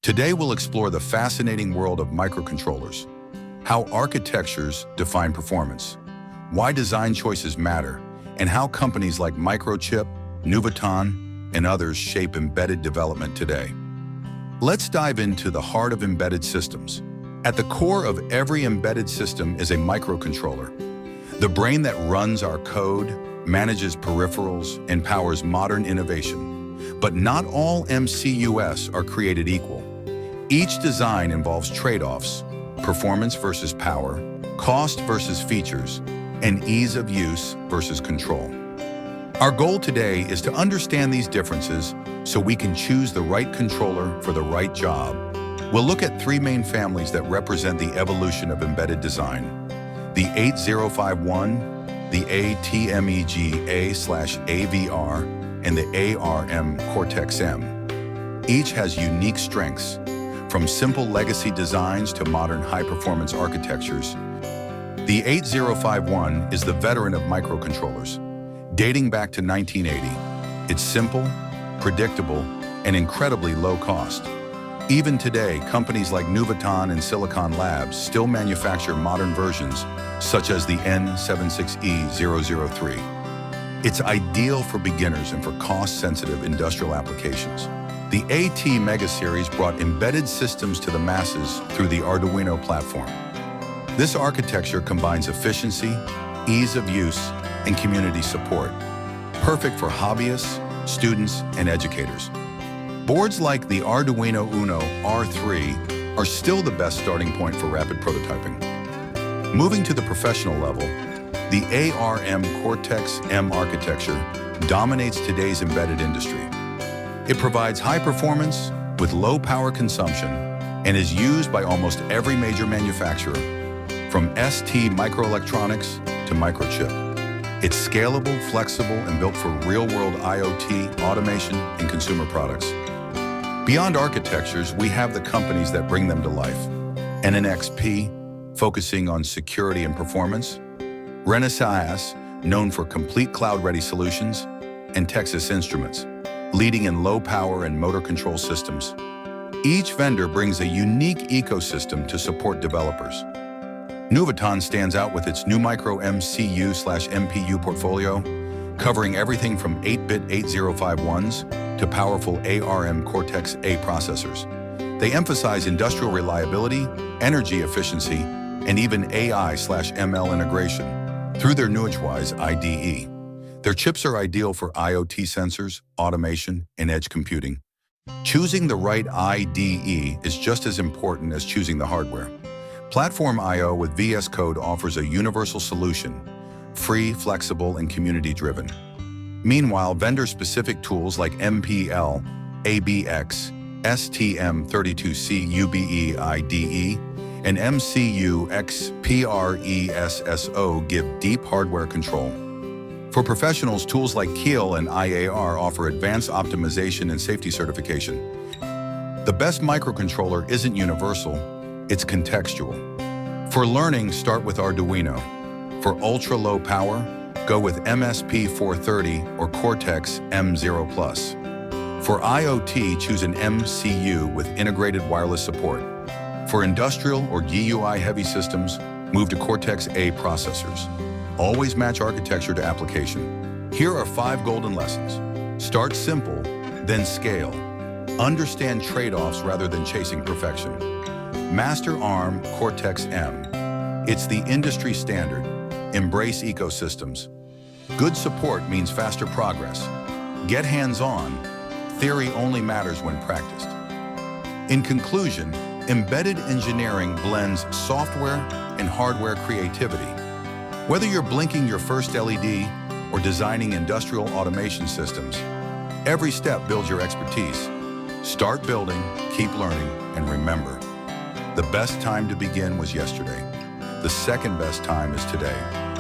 Today we'll explore the fascinating world of microcontrollers, how architectures define performance, why design choices matter, and how companies like Microchip, Nuvoton, and others shape embedded development today. Let's dive into the heart of embedded systems. At the core of every embedded system is a microcontroller, the brain that runs our code, manages peripherals, and powers modern innovation. But not all MCUs are created equal. Each design involves trade-offs: performance versus power, cost versus features, and ease of use versus control. Our goal today is to understand these differences so we can choose the right controller for the right job. We'll look at three main families that represent the evolution of embedded design: the 8051, the ATmega/AVR, and the ARM Cortex-M. Each has unique strengths, from simple legacy designs to modern high-performance architectures. The 8051 is the veteran of microcontrollers, dating back to 1980. It's simple, predictable, and incredibly low cost. Even today, companies like Nuvoton and Silicon Labs still manufacture modern versions, such as the N76E003. It's ideal for beginners and for cost-sensitive industrial applications. The ATmega series brought embedded systems to the masses through the Arduino platform. This architecture combines efficiency, ease of use, and community support, perfect for hobbyists, students, and educators. Boards like the Arduino Uno R3 are still the best starting point for rapid prototyping. Moving to the professional level, the ARM Cortex-M architecture dominates today's embedded industry. It provides high performance with low power consumption and is used by almost every major manufacturer, from ST Microelectronics to Microchip. It's scalable, flexible, and built for real-world IoT, automation, and consumer products. Beyond architectures, we have the companies that bring them to life. NNXP, focusing on security and performance; Renesas, known for complete cloud-ready solutions; and Texas Instruments, leading in low-power and motor control systems. Each vendor brings a unique ecosystem to support developers. Nuvoton stands out with its NuMicro MCU/MPU portfolio, covering everything from 8-bit 8051s to powerful ARM Cortex-A processors. They emphasize industrial reliability, energy efficiency, and even AI/ML integration through their NuWise IDE. Their chips are ideal for IoT sensors, automation, and edge computing. Choosing the right IDE is just as important as choosing the hardware. Platform I/O with VS Code offers a universal solution, free, flexible, and community-driven. Meanwhile, vendor-specific tools like MPLAB X, STM32C UBE IDE, and MCU-X PRESSO give deep hardware control. For professionals, tools like Keel and IAR offer advanced optimization and safety certification. The best microcontroller isn't universal, it's contextual. For learning, start with Arduino. For ultra-low power, go with MSP430 or Cortex-M0+. For IoT, choose an MCU with integrated wireless support. For industrial or GUI-heavy systems, move to Cortex-A processors. Always match architecture to application. Here are 5 golden lessons. Start simple, then scale. Understand trade-offs rather than chasing perfection. Master ARM Cortex-M. It's the industry standard. Embrace ecosystems. Good support means faster progress. Get hands-on. Theory only matters when practiced. In conclusion, embedded engineering blends software and hardware creativity. Whether you're blinking your first LED or designing industrial automation systems, every step builds your expertise. Start building, keep learning, and remember, the best time to begin was yesterday. The second best time is today.